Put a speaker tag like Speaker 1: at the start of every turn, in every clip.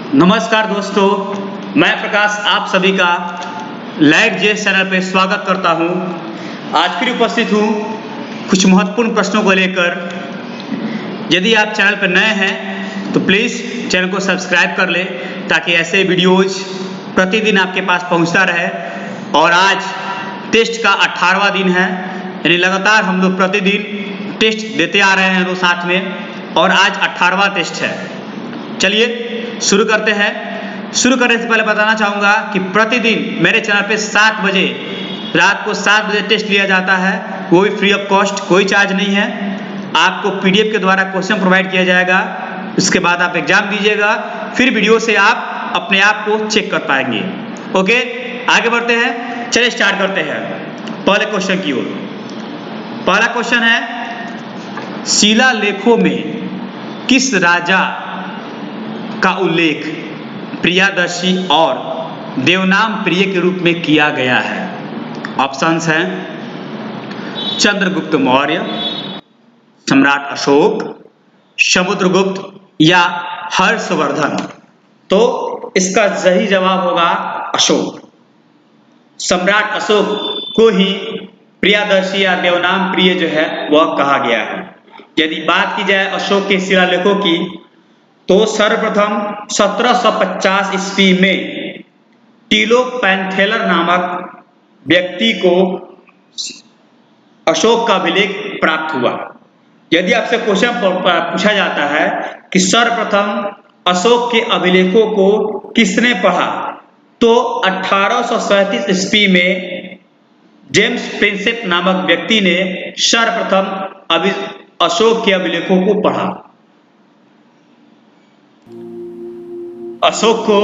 Speaker 1: नमस्कार दोस्तों, मैं प्रकाश आप सभी का लाइव जेस चैनल पे स्वागत करता हूं। आज फिर उपस्थित हूं कुछ महत्वपूर्ण प्रश्नों को लेकर। यदि आप चैनल पर नए हैं तो प्लीज़ चैनल को सब्सक्राइब कर लें ताकि ऐसे वीडियोज प्रतिदिन आपके पास पहुंचता रहे। और आज टेस्ट का 18वां दिन है, यानी लगातार हम लोग प्रतिदिन टेस्ट देते आ रहे हैं रोज साथ में, और आज 18वां टेस्ट है। चलिए शुरू करते हैं। शुरू करने से पहले बताना चाहूँगा कि प्रतिदिन मेरे चैनल पे 7 बजे, रात को 7 बजे टेस्ट लिया जाता है, वो भी फ्री ऑफ कॉस्ट, कोई चार्ज नहीं है। आपको पीडीएफ के द्वारा क्वेश्चन प्रोवाइड किया जाएगा, उसके बाद आप एग्जाम दीजिएगा, फिर वीडियो से आप अपने आप को चेक कर पाएंगे। ओके, आगे बढ़ते हैं, चलिए स्टार्ट करते हैं पहले क्वेश्चन की ओर। पहला क्वेश्चन है, शिलालेखों में किस राजा का उल्लेख प्रियदर्शी और देवनाम प्रिय के रूप में किया गया है? ऑप्शंस हैं चंद्रगुप्त मौर्य, सम्राट अशोक, समुद्रगुप्त या हर्षवर्धन। तो इसका सही जवाब होगा अशोक। सम्राट अशोक को ही प्रियदर्शी या देवनाम प्रिय जो है वह कहा गया है। यदि बात की जाए अशोक के शिलालेखों की, तो सर्वप्रथम 1750 ईस्वी में टीलो पैंथेलर नामक व्यक्ति को अशोक का अभिलेख प्राप्त हुआ। यदि आपसे क्वेश्चन पूछा जाता है कि सर्वप्रथम अशोक के अभिलेखों को किसने पढ़ा, तो 1837 ईस्वी में जेम्स प्रिंसेप नामक व्यक्ति ने सर्वप्रथम अशोक के अभिलेखों को पढ़ा। अशोक को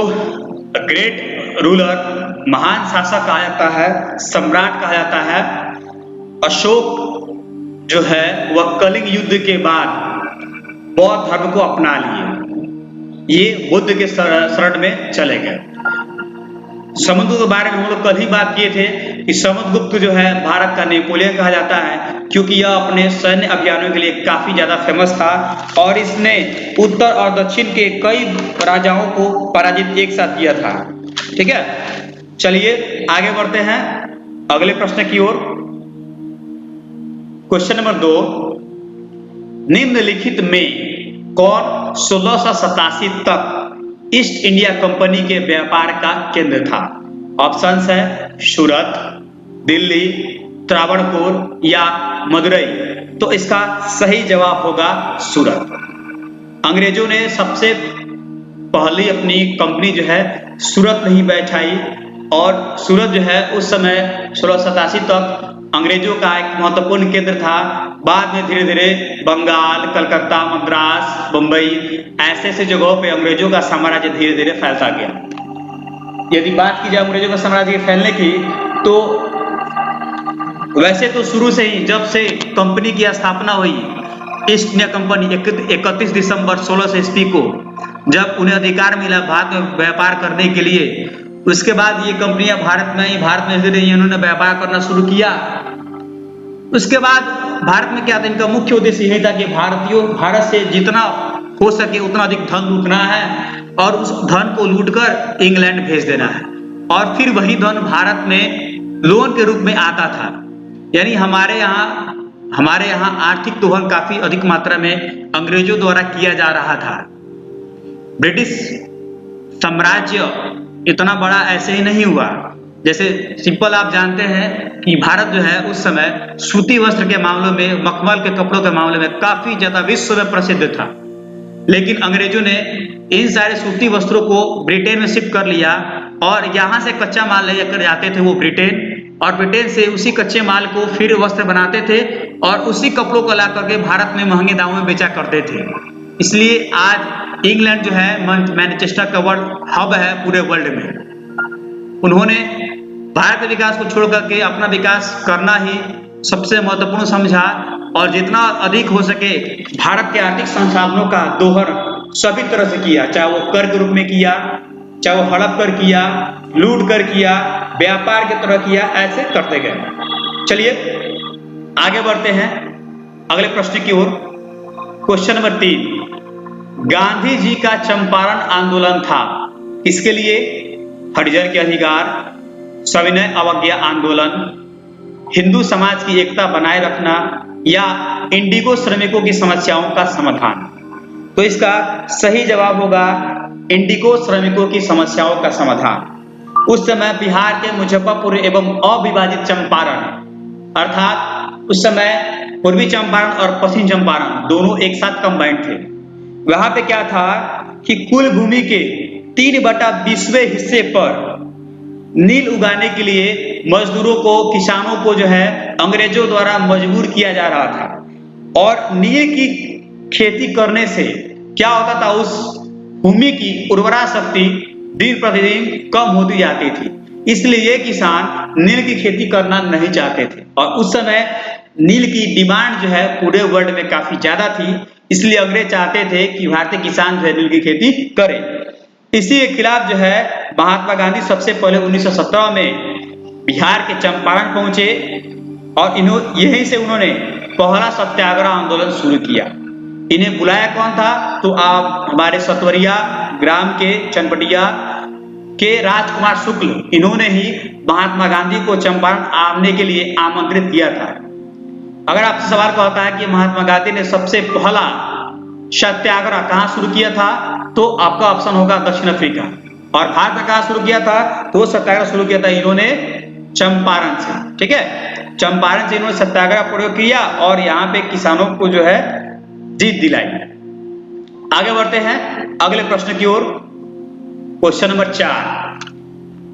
Speaker 1: ग्रेट रूलर, महान शासक कहा जाता है, सम्राट कहा जाता है। अशोक जो है वह कलिंग युद्ध के बाद बौद्ध धर्म को अपना लिए, ये बुद्ध के शरण में चले गए। समुद्रगुप्त के बारे में हम लोग कल ही बात किए थे कि समुद्रगुप्त जो है भारत का नेपोलियन कहा जाता है, क्योंकि यह अपने सैन्य अभियानों के लिए काफी ज्यादा फेमस था और इसने उत्तर और दक्षिण के कई राजाओं को पराजित एक साथ किया था। ठीक है, चलिए आगे बढ़ते हैं अगले प्रश्न की ओर। क्वेश्चन नंबर 2, निम्नलिखित में कौन 1687 तक ईस्ट इंडिया कंपनी के व्यापार का केंद्र था? ऑप्शंस है सूरत, दिल्ली, त्रावणकोर या मदुरई। तो इसका सही जवाब होगा सूरत। अंग्रेजों ने सबसे पहली अपनी कंपनी जो है सूरत में ही बैठाई, और सूरत जो है उस समय 1687 तक अंग्रेजों का एक महत्वपूर्ण केंद्र था। बाद में धीरे धीरे बंगाल, कलकत्ता, मद्रास, बंबई, ऐसे ऐसे जगहों पे अंग्रेजों का साम्राज्य धीरे धीरे फैलता गया। यदि बात की जाए अंग्रेजों का साम्राज्य के फैलने की, तो वैसे तो शुरू से ही जब से कंपनी की स्थापना हुई, ईस्ट इंडिया कंपनी 31 दिसंबर 1600 ईस्वी को जब उन्हें अधिकार मिला भारत में व्यापार करने के लिए, उसके बाद ये कंपनियां भारत में रही, इन्होंने व्यापार करना शुरू किया। उसके बाद भारत में क्या था, इनका मुख्य उद्देश्य यही था कि भारत से जितना हो सके उतना अधिक धन लूटना है और उस धन को लूटकर इंग्लैंड भेज देना है, और फिर वही धन भारत में लोन के रूप में आता था। यानी हमारे यहाँ आर्थिक दोहन काफी अधिक मात्रा में अंग्रेजों द्वारा किया जा रहा था। ब्रिटिश साम्राज्य इतना बड़ा ऐसे ही नहीं हुआ। जैसे सिंपल आप जानते हैं कि भारत जो है उस समय सूती वस्त्र के मामलों में, मखमल के कपड़ों के मामले में काफी ज्यादा विश्व में प्रसिद्ध था। लेकिन अंग्रेजों ने इन सारे सूती वस्त्रों को ब्रिटेन में शिफ्ट कर लिया, और यहाँ से कच्चा माल लेकर जाते थे वो ब्रिटेन, और ब्रिटेन से उसी कच्चे माल को फिर वस्त्र बनाते थे और उसी कपड़ों को ला करके भारत में महंगे दामों में बेचा करते थे। इसलिए आज इंग्लैंड जो है मैनचेस्टर का वर्ल्ड हब है पूरे वर्ल्ड में। उन्होंने भारत के विकास को छोड़ करके अपना विकास करना ही सबसे महत्वपूर्ण समझा, और जितना अधिक हो सके भारत के आर्थिक संसाधनों का दोहन सभी तरह से किया, चाहे वो कर के रूप में किया, चाहे वो हड़प कर किया, लूट कर किया, व्यापार की तरह किया, ऐसे करते गए। चलिए आगे बढ़ते हैं अगले प्रश्न की ओर। क्वेश्चन नंबर 3, गांधी जी का चंपारण आंदोलन था किसके लिए? हरिजन के अधिकार, सविनय अवज्ञा आंदोलन, हिंदू समाज की एकता बनाए रखना या इंडिगो श्रमिकों की समस्याओं का समाधान। तो इसका सही जवाब होगा इंडिगो श्रमिकों की समस्याओं का समाधान। उस समय बिहार के मुजफ्फरपुर एवं अविभाजित चंपारण, अर्थात उस समय पूर्वी चंपारण और पश्चिम चंपारण दोनों एक साथ कंबाइंड थे। वहां पे क्या था कि कुल भूमि के 3/20वें हिस्से पर नील उगाने के लिए मजदूरों को, किसानों को जो है अंग्रेजों द्वारा मजबूर किया जा रहा था। और नील की खेती करने से क्या होता था, उस भूमि की उर्वरा शक्ति दिन प्रतिदिन कम होती जाती थी। इसलिए ये किसान नील की खेती करना नहीं चाहते थे। और उस समय नील की डिमांड जो है पूरे वर्ल्ड में काफी ज्यादा थी, इसलिए अंग्रेज चाहते थे कि भारतीय किसान जो है नील की खेती करें। इसी के खिलाफ जो है महात्मा गांधी सबसे पहले 1917 में बिहार के चंपारण पहुंचे और यहीं से उन्होंने पहला सत्याग्रह आंदोलन शुरू किया। इन्हें बुलाया कौन था? तो आप हमारे सतवरिया ग्राम के चनपटिया के राजकुमार शुक्ल, इन्होंने ही महात्मा गांधी को चंपारण आने के लिए आमंत्रित किया था। अगर आपसे सवाल कहता है कि महात्मा गांधी ने सबसे पहला सत्याग्रह कहां शुरू किया था, तो आपका ऑप्शन होगा दक्षिण अफ्रीका। और भारत में कहां शुरू किया था? तो सत्याग्रह शुरू किया था इन्होंने चंपारण से। ठीक है, चंपारण से इन्होंने सत्याग्रह प्रयोग किया और यहाँ पे किसानों को जो है जीत दिलाई। आगे बढ़ते हैं अगले प्रश्न की ओर। क्वेश्चन नंबर 4,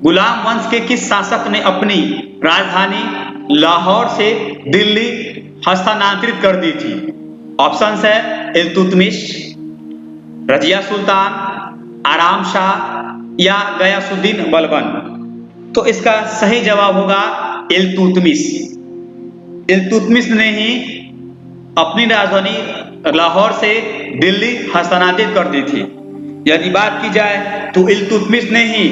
Speaker 1: गुलाम वंश के किस शासक ने अपनी राजधानी लाहौर से दिल्ली हस्तांतरित कर दी थी? ऑप्शंस है इल्तुतमिश, रजिया सुल्तान, आराम शाह या गयासुद्दीन बलबन। तो इसका सही जवाब होगा इल्तुतमिश। इल्तुतमिश ने ही अपनी राजधानी लाहौर से दिल्ली हस्तांतरित कर दी थी। यदि बात की जाए तो इल्तुतमिश ने ही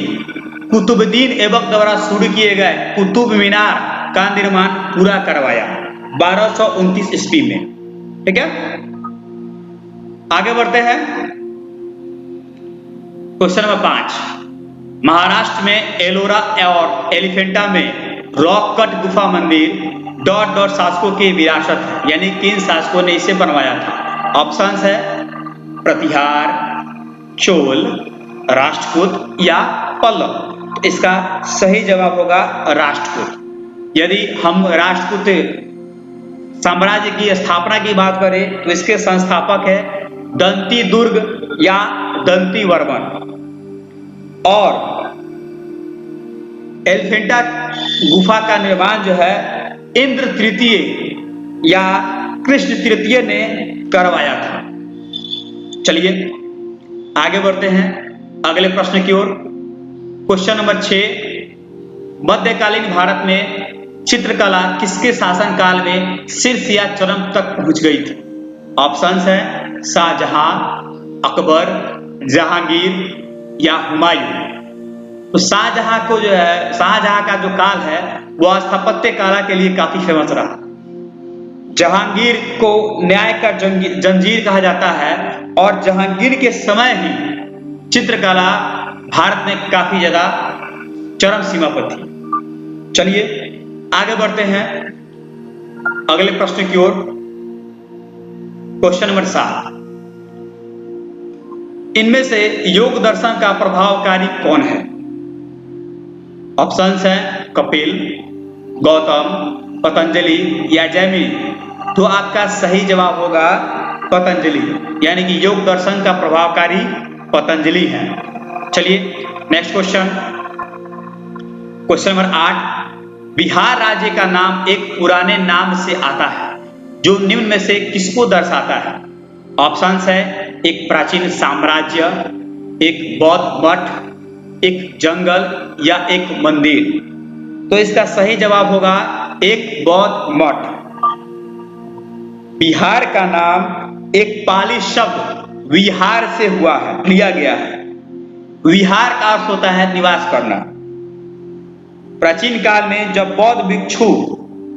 Speaker 1: कुतुबुद्दीन ऐबक द्वारा शुरू किए गए कुतुब मीनार का निर्माण पूरा करवाया 1229 ईस्वी में। ठीक है, आगे बढ़ते हैं। क्वेश्चन नंबर 5, महाराष्ट्र में एलोरा और एलिफेंटा में रॉक कट गुफा मंदिर ... शासकों की विरासत है, यानी किन शासकों ने इसे बनवाया था? ऑप्शंस है प्रतिहार, चोल, राष्ट्रकूट या पल्लव। तो इसका सही जवाब होगा राष्ट्रकूट। यदि हम राष्ट्रकूट साम्राज्य की स्थापना की बात करें तो इसके संस्थापक है दंती दुर्ग या दंती वर्मन। और एलिफेंटा गुफा का निर्माण जो है इंद्र तृतीय या कृष्ण तृतीय ने करवाया था। चलिए आगे बढ़ते हैं अगले प्रश्न की ओर। क्वेश्चन नंबर 6, मध्यकालीन भारत में चित्रकला किसके शासनकाल में शीर्ष या चरम तक पहुंच गई थी? ऑप्शंस है शाहजहां, अकबर, जहांगीर या हुमायूं। तो शाहजहां को जो है, शाहजहां का जो काल है वह स्थापत्य कला के लिए काफी फेमस रहा। जहांगीर को न्याय का जंजीर कहा जाता है और जहांगीर के समय ही चित्रकला भारत में काफी ज्यादा चरम सीमा पर थी। चलिए आगे बढ़ते हैं अगले प्रश्न की ओर। क्वेश्चन नंबर 7, इनमें से योग दर्शन का प्रभावकारी कौन है? ऑप्शंस है कपिल, गौतम, पतंजलि या जैमिनी। तो आपका सही जवाब होगा पतंजलि, यानी कि योग दर्शन का प्रभावकारी पतंजलि है। चलिए next question. Question number 8, Bihar राज्य का नाम एक पुराने नाम से आता है जो निम्न में से किसको दर्शाता है? ऑप्शंस है एक प्राचीन साम्राज्य, एक बौद्ध मठ, एक जंगल या एक मंदिर। तो इसका सही जवाब होगा एक बौद्ध मठ। बिहार का नाम एक पाली शब्द विहार से हुआ है, लिया गया है। विहार का अर्थ होता है निवास करना। प्राचीन काल में जब बौद्ध भिक्षु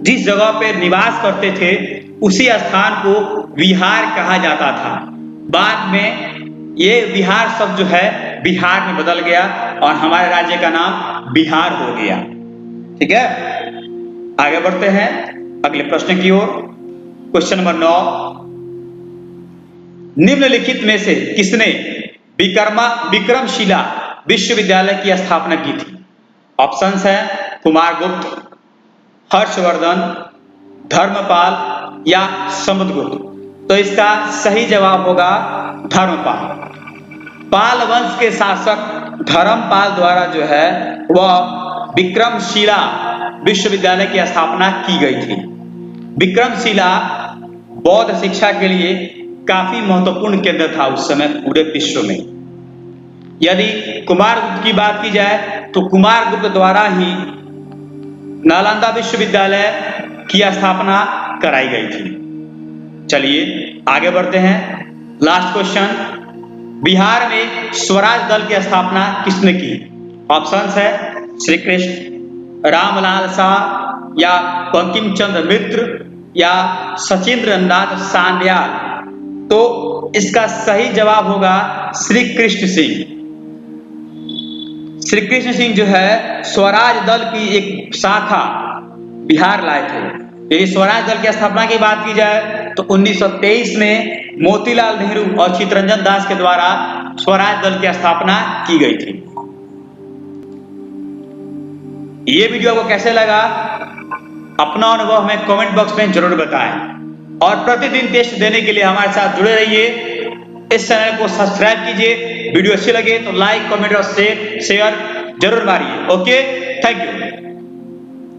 Speaker 1: जिस जगह पे निवास करते थे उसी स्थान को विहार कहा जाता था। बाद में ये बिहार शब्द जो है बिहार में बदल गया और हमारे राज्य का नाम बिहार हो गया। ठीक है, आगे बढ़ते हैं अगले प्रश्न की ओर। क्वेश्चन नंबर 9, निम्नलिखित में से किसने विक्रमशिला विश्वविद्यालय की स्थापना की थी? ऑप्शंस है कुमारगुप्त, हर्षवर्धन, धर्मपाल या समुद्रगुप्त। तो इसका सही जवाब होगा धर्मपाल। पाल वंश के शासक धर्मपाल द्वारा जो है वह विक्रमशिला विश्वविद्यालय की स्थापना की गई थी। विक्रमशिला बौद्ध शिक्षा के लिए काफी महत्वपूर्ण केंद्र था उस समय पूरे विश्व में। यदि कुमारगुप्त की बात की जाए तो कुमारगुप्त द्वारा ही नालंदा विश्वविद्यालय की स्थापना कराई गई थी। चलिए आगे बढ़ते हैं। लास्ट क्वेश्चन, बिहार में स्वराज दल की स्थापना किसने की? ऑप्शंस है श्री कृष्ण, रामलाल शाह या बंकिम चंद्र मित्र या सचिंद्र नाथ सान्याल। तो इसका सही जवाब होगा श्री कृष्ण सिंह। श्री कृष्ण सिंह जो है स्वराज दल की एक शाखा बिहार लाए थे। यदि स्वराज दल की स्थापना की बात की जाए तो 1923 में मोतीलाल नेहरू और चित्तरंजन दास के द्वारा स्वराज दल की स्थापना की गई थी। ये वीडियो आपको कैसे लगा अपना अनुभव हमें कमेंट बॉक्स में जरूर बताएं और प्रतिदिन टेस्ट देने के लिए हमारे साथ जुड़े रहिए। इस चैनल को सब्सक्राइब कीजिए। वीडियो अच्छी लगे तो लाइक, कमेंट और शेयर जरूर मारिए। Okay, thank you.